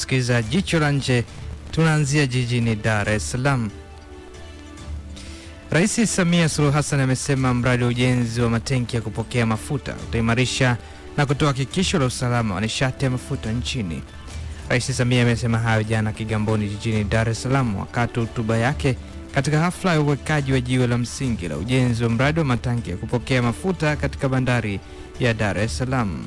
kusikiliza Jicho la Nje. Tunaanzia jijini Dar es Salaam. Rais Samia Suluhu Hassan amesema mradi wa ujenzi wa matenki ya kupokea mafuta utaimarisha na kutoa hakikisho la usalama wa nishati ya mafuta nchini. Rais Samia amesema hayo jana Kigamboni jijini Dar es Salaam wakati hotuba yake katika hafla ya uwekaji wa jiwe la msingi la ujenzi wa mradi wa matanki ya kupokea mafuta katika bandari ya Dar es Salaam.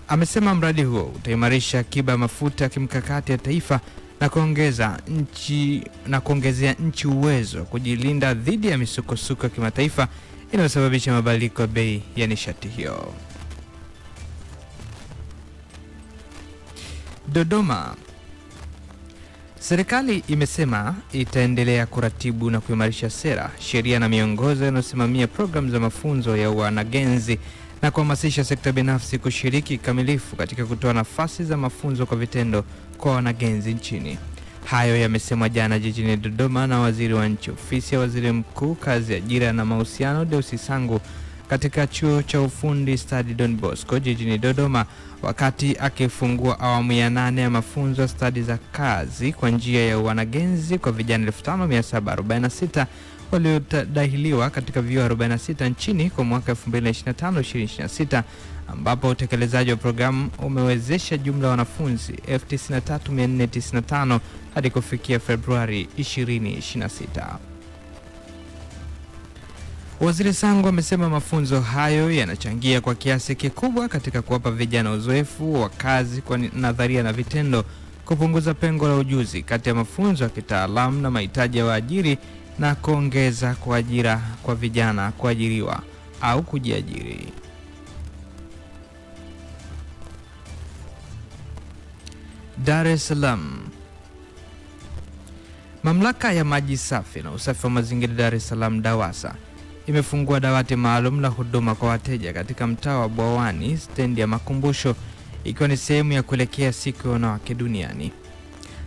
Amesema mradi huo utaimarisha akiba ya mafuta kimkakati ya taifa na kuongezea nchi uwezo wa kujilinda dhidi ya misukosuko ya kimataifa inayosababisha mabadiliko ya bei ya nishati hiyo. Dodoma. Serikali imesema itaendelea kuratibu na kuimarisha sera, sheria na miongozo inayosimamia programu za mafunzo ya wanagenzi na kuhamasisha sekta binafsi kushiriki kamilifu katika kutoa nafasi za mafunzo kwa vitendo kwa wanagenzi nchini. Hayo yamesemwa jana jijini Dodoma na Waziri wa Nchi, Ofisi ya Waziri Mkuu, Kazi, Ajira na Mahusiano, Deusi Sangu katika Chuo cha Ufundi Stadi Don Bosco jijini Dodoma wakati akifungua awamu ya 8 ya mafunzo stadi za kazi kwa njia ya wanagenzi kwa vijana 5746 waliodahiliwa katika vyuo 46 nchini kwa mwaka 2025-2026, ambapo utekelezaji wa programu umewezesha jumla wanafunzi 93495 hadi kufikia Februari 2026. Waziri Sangu amesema mafunzo hayo yanachangia kwa kiasi kikubwa katika kuwapa vijana uzoefu wa kazi kwa nadharia na vitendo, kupunguza pengo la ujuzi kati ya mafunzo ya kitaalamu na mahitaji ya waajiri na kuongeza kwa ajira kwa vijana kuajiriwa au kujiajiri. Dar es Salaam. Mamlaka ya maji safi na usafi wa mazingira Dar es Salaam DAWASA imefungua dawati maalum la huduma kwa wateja katika mtaa wa Bwawani, stendi ya Makumbusho, ikiwa ni sehemu ya kuelekea siku ya wanawake duniani.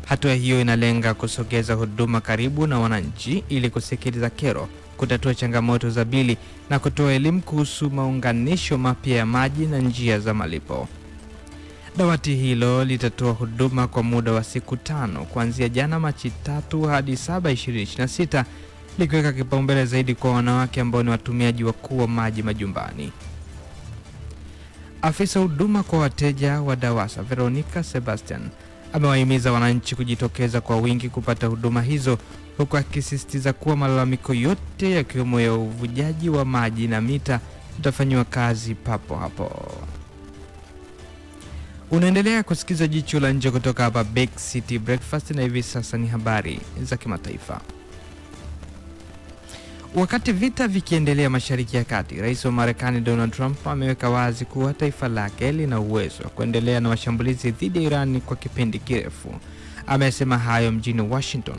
Hatua hiyo inalenga kusogeza huduma karibu na wananchi ili kusikiliza kero, kutatua changamoto za bili na kutoa elimu kuhusu maunganisho mapya ya maji na njia za malipo. Dawati hilo litatoa huduma kwa muda wa siku 5 kuanzia jana Machi 3 hadi 7, 2026, likiweka kipaumbele zaidi kwa wanawake ambao ni watumiaji wakuu wa maji majumbani. Afisa huduma kwa wateja wa DAWASA Veronica Sebastian amewahimiza wananchi kujitokeza kwa wingi kupata huduma hizo, huku akisisitiza kuwa malalamiko yote yakiwemo ya uvujaji wa maji na mita utafanywa kazi papo hapo. Unaendelea kusikiza Jicho la Nje kutoka hapa Big City Breakfast, na hivi sasa ni habari za kimataifa. Wakati vita vikiendelea Mashariki ya Kati, Rais wa Marekani Donald Trump ameweka wazi kuwa taifa lake lina uwezo wa kuendelea na mashambulizi dhidi ya Iran kwa kipindi kirefu. Amesema hayo mjini Washington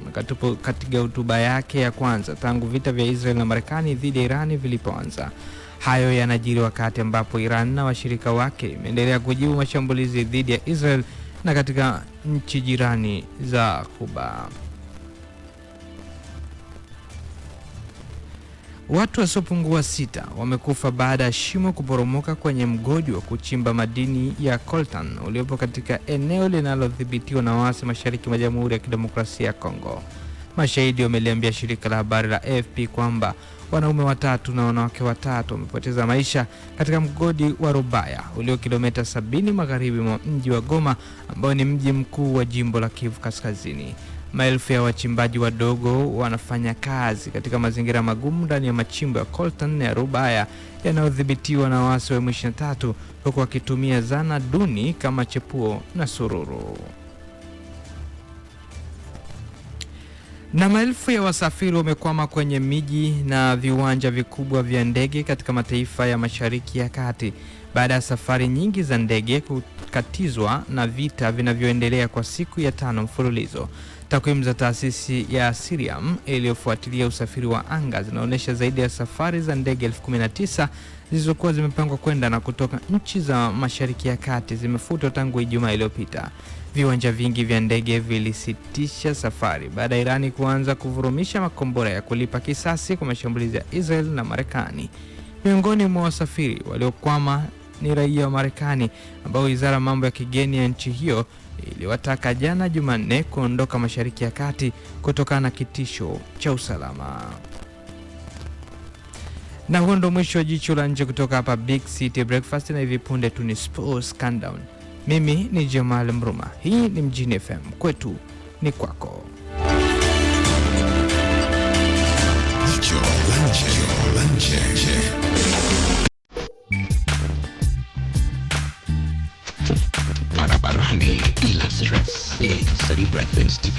katika hotuba yake ya kwanza tangu vita vya Israel na Marekani dhidi ya Iran vilipoanza. Hayo yanajiri wakati ambapo Iran na washirika wake imeendelea kujibu mashambulizi dhidi ya Israel na katika nchi jirani za Ghuba. Watu wasiopungua 6 wamekufa baada ya shimo kuporomoka kwenye mgodi wa kuchimba madini ya coltan uliopo katika eneo linalodhibitiwa na waasi mashariki mwa Jamhuri ya Kidemokrasia ya Kongo. Mashahidi wameliambia shirika la habari la AFP kwamba wanaume 3 na wanawake 3 wamepoteza maisha katika mgodi wa Rubaya ulio kilomita 70 magharibi mwa mji wa Goma, ambao ni mji mkuu wa jimbo la Kivu Kaskazini. Maelfu ya wachimbaji wadogo wanafanya kazi katika mazingira magumu ndani ya machimbo ya coltan ya Rubaya yanayodhibitiwa na waasi wa M23, huku wakitumia zana duni kama chepuo na sururu. Na maelfu ya wasafiri wamekwama kwenye miji na viwanja vikubwa vya ndege katika mataifa ya Mashariki ya Kati baada ya safari nyingi za ndege kukatizwa na vita vinavyoendelea kwa siku ya 5 mfululizo. Takwimu za taasisi ya Siriam iliyofuatilia usafiri wa anga zinaonyesha zaidi ya safari za ndege 19,000 zilizokuwa zimepangwa kwenda na kutoka nchi za Mashariki ya Kati zimefutwa tangu Ijumaa iliyopita. Viwanja vingi vya ndege vilisitisha safari baada ya Irani kuanza kuvurumisha makombora ya kulipa kisasi kwa mashambulizi ya Israel na Marekani. Miongoni mwa wasafiri waliokwama ni raia wa Marekani ambao Wizara ya Mambo ya Kigeni ya nchi hiyo iliwataka jana Jumanne kuondoka Mashariki ya Kati kutokana na kitisho cha usalama. Na huo ndo mwisho wa jicho la nje kutoka hapa Big City Breakfast, na hivi punde tu ni Sports Countdown. Mimi ni Jamal Mruma. Hii ni Mjini FM, kwetu ni kwako. Jicho la nje. Barabarani bila stress. Steady breakfast.